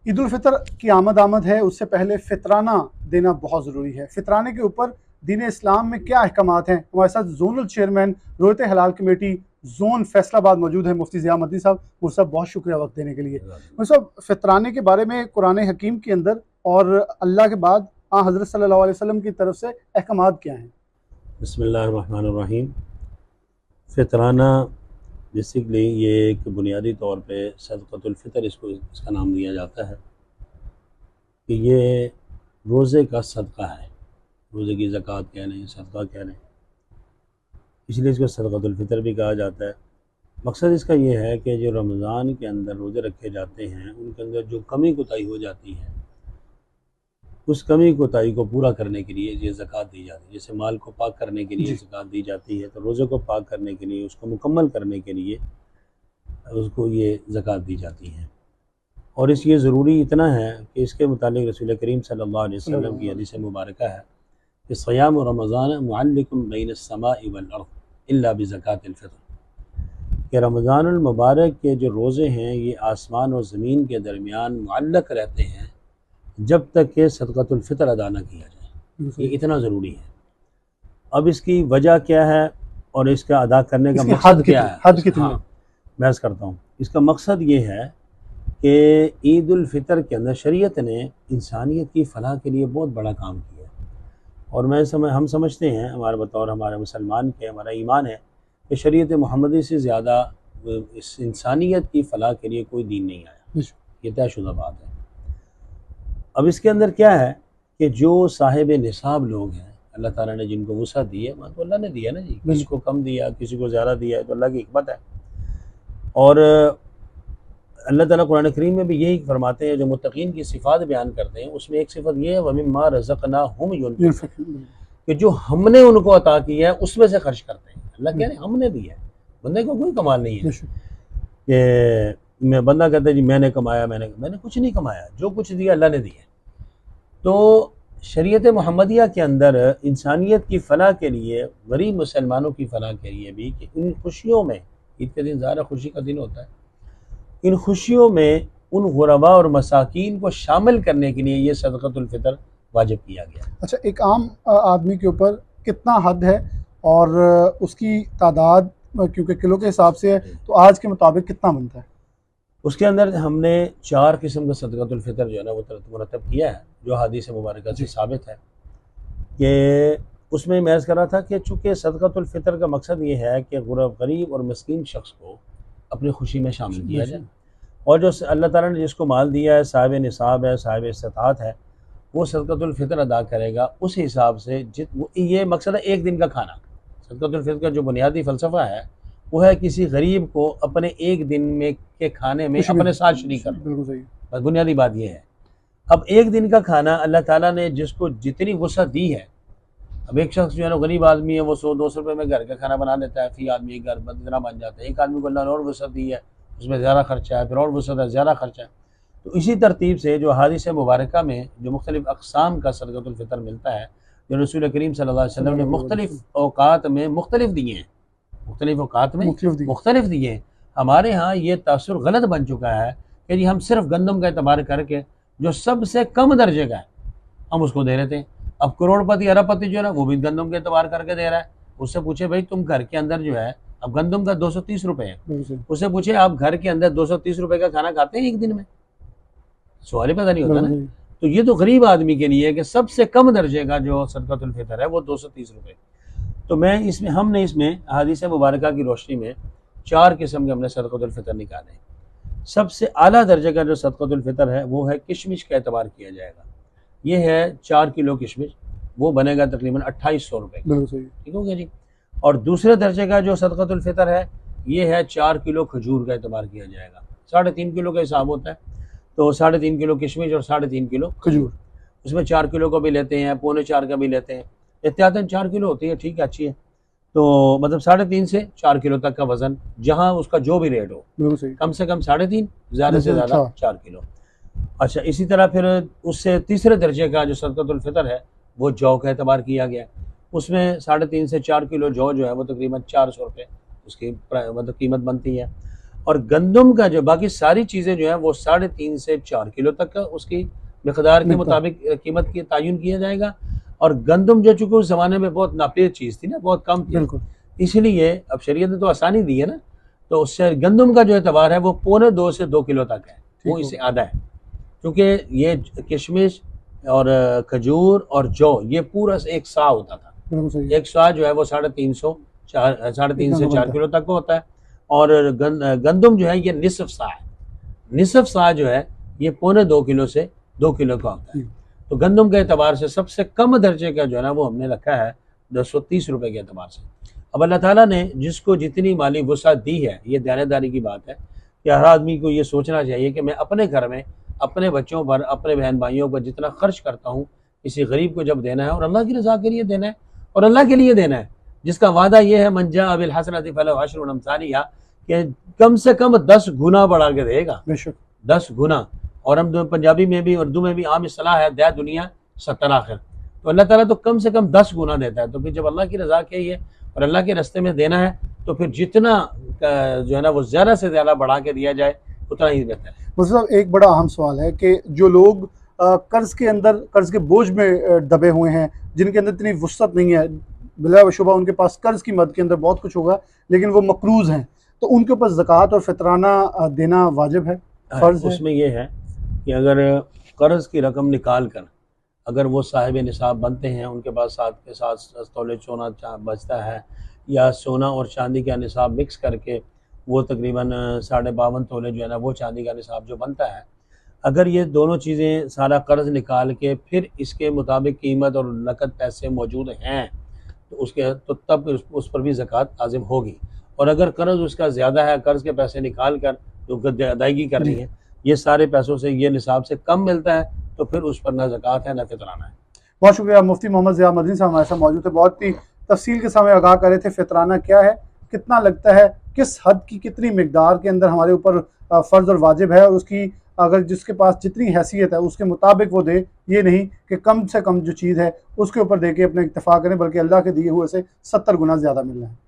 ईद उल फितर की आमद है, उससे पहले फितराना देना बहुत ज़रूरी है। फितराने के ऊपर दीन इस्लाम में क्या अहकामात हैं? हमारे साथ जोनल चेयरमैन रोयत हलाल कमेटी जोन फैसलाबाद मौजूद है, मुफ्ती ज़िया मदनी साहब। मुफ्ती साहब बहुत शुक्रिया वक्त देने के लिए। मुफ्ती साहब, फितराने के बारे में कुरान हकीम के अंदर और अल्लाह के बाद हज़रत सल्लल्लाहु अलैहि वसल्लम की तरफ से अहकामात क्या हैं? बिस्मिल्लाहिर्रहमानिर्रहीम। फितराना बेसिकली ये एक बुनियादी तौर पे सदक़तुल फ़ितर इसका नाम दिया जाता है कि ये रोज़े का सदका है। रोज़े की ज़कात कह लें, सदका कह लें, इसलिए इसको सदक़तुल फ़ितर भी कहा जाता है। मकसद इसका ये है कि जो रमज़ान के अंदर रोज़े रखे जाते हैं उनके अंदर जो कमी कोताही हो जाती है, उस कमी कोताही को पूरा करने के लिए ये ज़कात दी जाती है। जैसे माल को पाक करने के लिए ज़कात दी जाती है, तो रोज़े को पाक करने के लिए, उसको मुकम्मल करने के लिए उसको ये ज़कात दी जाती है। और इस ये ज़रूरी इतना है कि इसके मुतालिक रसूल करीम सल्लल्लाहु अलैहि वसल्लम की हदीस मुबारका है कि सयाम रमज़ान मुअल्लिकुम बैन अस्समाइ वल अर्ज़ इल्ला बिज़कातिल फ़ितर, कि रमज़ानुल मुबारक के जो रोज़े हैं ये आसमान और ज़मीन के दरमियान मुअल्लक़ रहते हैं जब तक कि सदक़तुल फ़ितर अदा न किया जाए। ये इतना ज़रूरी है। अब इसकी वजह क्या है और इसका अदा करने का मकसद क्या है? हद कितनी? हाँ, बहस करता हूँ। इसका मकसद ये है कि ईद उल फ़ितर के अंदर शरीयत ने इंसानियत की फ़लाह के लिए बहुत बड़ा काम किया। और हम समझते हैं, हमारे बतौर हमारे मुसलमान के, हमारा ईमान है कि शरीयत मुहम्मदी से ज़्यादा इस इंसानियत की फ़लाह के लिए कोई दीन नहीं आया। ये तयशुदा बात है। अब इसके अंदर क्या है कि जो साहिब निसाब लोग हैं, अल्लाह ताला ने जिनको वुसअत दी है, तो अल्लाह ने दिया ना जी, किसी को कम दिया, किसी को ज़्यादा दिया है, तो अल्लाह की हिकमत है। और अल्लाह ताला कुरान करीम में भी यही फरमाते हैं, जो मुत्तकीन की सिफ़ात बयान करते हैं उसमें एक सिफ़त ये है वमिम्मा रज़क़नाहुम युनफ़िक़ून, कि जो हमने उनको अता किया है उसमें से खर्च करते हैं। अल्लाह कह रहे हैं हमने दिया है, बंदे को कोई कमाल नहीं है कि मैं बंदा कहता है जी मैंने कमाया, मैंने कुछ नहीं कमाया, जो कुछ दिया अल्लाह ने दिया। तो शरीयत मुहम्मदिया के अंदर इंसानियत की फ़लाह के लिए, गरीब मुसलमानों की फ़लाह के लिए भी, कि इन खुशियों में, ईद के दिन ज़्यादा खुशी का दिन होता है, इन खुशियों में उन गुरबा और मसाकीन को शामिल करने के लिए ये सदक़तुल फ़ितर वाजिब किया गया। अच्छा, एक आम आदमी के ऊपर कितना हद है और उसकी तादाद क्योंकि किलो के हिसाब से है, तो आज के मुताबिक कितना बनता है? उसके अंदर हमने 4 किस्म का सदक़तुल फ़ितर जो है ना वो मुरतब किया है, जो हदीस मुबारका से साबित है। कि उसमें मैं अर्ज़ कर रहा था कि चूँकि सदक़तुल फ़ितर का मकसद ये है कि गरीब और मिस्कीन शख्स को अपनी खुशी में शामिल किया जाए। और जो अल्लाह ताला ने जिसको माल दिया है, साहिब निसाब है, साहिब इस्तिताअत है, वो सदक़तुल फ़ितर अदा करेगा उस हिसाब से ये मकसद है एक दिन का खाना। सदक़तुल फ़ितर का जो बुनियादी फ़लसफ़ा है वो है किसी गरीब को अपने एक दिन में के खाने में अपने साथ शरीक करना। बिल्कुल सही। बस बुनियादी बात ये है। अब एक दिन का खाना अल्लाह ताला ने जिसको जितनी वुसअत दी है, अब एक शख्स जो है ना गरीब आदमी है, वो 100-200 रुपये में घर का खाना बना लेता है, फी आदमी घर इतना बन जाता है। एक आदमी को अल्लाह ने और वुसअत दी है, उसमें ज़्यादा खर्चा है, फिर और वुसअत है, ज़्यादा खर्चा है। तो इसी तरतीब से जो हदीस मुबारका में जो मुख्तलिफ़ अक़साम का सदक़तुल फ़ितर मिलता है, जो रसूल करीम सल्लल्लाहु अलैहि वसल्लम ने मुख्तलिफ़ औक़ात में मुख्तलिफ़ दिए हैं, मुख्तलिफ़ औक़ात में मुख्तलिफ़ दिए हैं। हमारे यहाँ ये तासुर गलत बन चुका है कि जी हम सिर्फ़ गंदम का एतबार करके जो सबसे कम दर्जे का है हम उसको दे रहे थे। अब करोड़पति अरबपति जो है ना वो भी गंदम के एतबार करके दे रहा है। उससे पूछे भाई तुम घर के अंदर जो है, अब गंदम का 230 रुपये है, उससे पूछे आप घर के अंदर 230 रुपये का खाना खाते हैं एक दिन में? सवाल ही पैदा नहीं होता ना। तो ये तो गरीब आदमी के लिए है कि सबसे कम दर्जे का जो सदक़तुल फ़ितर है वो 230 रुपये। तो हमने इसमें हदीस मुबारका की रोशनी में 4 किस्म के हमने सदक़तुल फ़ितर निकाले। सबसे आला दर्जे का जो सदक़तुल फ़ितर है वो है किशमिश का एतबार किया जाएगा। ये है 4 किलो किशमिश, वो बनेगा तकरीबन 2800 रुपये का। ठीक हो गया जी। और दूसरे दर्जे का जो सदक़तुल फ़ितर है ये है 4 किलो खजूर का एतबार किया जाएगा। 3.5 किलो का हिसाब होता है, तो 3.5 किलो किशमिश और 3.5 किलो खजूर। उसमें 4 किलो का भी लेते हैं, 3.25 का भी लेते हैं, एहतियातन 4 किलो होती है, ठीक है, अच्छी है। तो मतलब 3.5 से 4 किलो तक का वज़न, जहाँ उसका जो भी रेट हो, कम से कम 3.5, ज़्यादा से ज़्यादा 4 किलो। अच्छा, इसी तरह फिर उससे तीसरे दर्जे का जो सदक़तुल फ़ितर है वो जौ का एतबार किया गया। उसमें 3.5 से 4 किलो जौ जो है वो तकरीबन 400 रुपये उसकी मतलब कीमत बनती है। اور گندم کا جو باقی ساری چیزیں جو ہیں وہ 3.5 سے 4 کلو تک کا اس کی مقدار کے مطابق قیمت کی تعین کیا جائے گا. اور گندم جو چونکہ اس زمانے میں بہت ناپید چیز تھی نا، بہت کم تھی، بالکل اس لیے اب شریعت نے تو آسانی دی ہے نا، تو اس سے گندم کا جو اعتبار ہے وہ 1.25 سے 2 کلو تک ہے، وہ اس سے آدھا ہے. کیونکہ یہ کشمش اور کھجور اور جو یہ پورا ایک سا ہوتا تھا، بالکل صحیح. ایک سا جو ہے وہ 3.5 سے 4 کلو تک کا ہوتا ہے. اور گندم جو ہے یہ نصف سا ہے، نصف سا جو ہے یہ 1.25 کلو سے 2 کلو کا ہوتا ہے. تو گندم کے اعتبار سے سب سے کم درجے کا جو ہے نا وہ ہم نے رکھا ہے 230 روپے کے اعتبار سے. اب اللہ تعالیٰ نے جس کو جتنی مالی وسعت دی ہے، یہ دیانتداری کی بات ہے کہ ہر آدمی کو یہ سوچنا چاہیے کہ میں اپنے گھر میں اپنے بچوں پر، اپنے بہن بھائیوں پر جتنا خرچ کرتا ہوں کسی غریب کو جب دینا ہے اور اللہ کی رضا کے لیے دینا ہے اور اللہ کے لیے دینا ہے، جس کا وعدہ یہ ہے من جاء بالحسنۃ فلہ عشر امثالها کہ کم سے کم 10 گنا بڑھا کے دے گا، بے شک 10 گنا. اور ہم پنجابی میں بھی اردو میں بھی عام اصطلاح ہے دیا دنیا 70 آخر. تو اللہ تعالیٰ تو کم سے کم 10 گنا دیتا ہے. تو پھر جب اللہ کی رضا کے لیے اور اللہ کے راستے میں دینا ہے تو پھر جتنا جو ہے نا وہ زیادہ سے زیادہ بڑھا کے دیا جائے اتنا ہی بہتر ہے. مطلب ایک بڑا اہم سوال ہے کہ جو لوگ قرض کے بوجھ میں دبے ہوئے ہیں، جن کے اندر اتنی وسعت نہیں ہے، بلا شبہ ان کے پاس قرض کی مد کے اندر بہت کچھ ہوگا لیکن وہ مقروض ہیں، تو ان کے اوپر زکوٰۃ اور فطرانہ دینا واجب ہے، فرض ہے؟ اس میں یہ ہے کہ اگر قرض کی رقم نکال کر اگر وہ صاحب نصاب بنتے ہیں، ان کے پاس 7 تولے سونا بچتا ہے یا سونا اور چاندی کا نصاب مکس کر کے وہ تقریباً 52.5 تولے جو ہے نا وہ چاندی کا نصاب جو بنتا ہے، اگر یہ دونوں چیزیں سارا قرض نکال کے پھر اس کے مطابق قیمت اور نقد پیسے موجود ہیں تو تب اس پر بھی زکوٰۃ لازم ہوگی. اور اگر قرض اس کا زیادہ ہے، قرض کے پیسے نکال کر جو ادائیگی کرنی ہے یہ سارے پیسوں سے یہ نصاب سے کم ملتا ہے تو پھر اس پر نہ زکوٰۃ ہے نہ فطرانہ ہے. بہت شکریہ مفتی محمد ضیاء مدنی صاحب ہمارے ساتھ موجود تھے، بہت ہی تفصیل کے سامنے آگاہ کر رہے تھے فطرانہ کیا ہے، کتنا لگتا ہے، کس حد کی کتنی مقدار کے اندر ہمارے اوپر فرض اور واجب ہے، اور اس کی اگر جس کے پاس جتنی حیثیت ہے اس کے مطابق وہ دے، یہ نہیں کہ کم سے کم جو چیز ہے اس کے اوپر دے کے اپنا اکتفا کریں، بلکہ اللہ کے دیے ہوئے سے 70 گنا زیادہ مل رہے ہیں.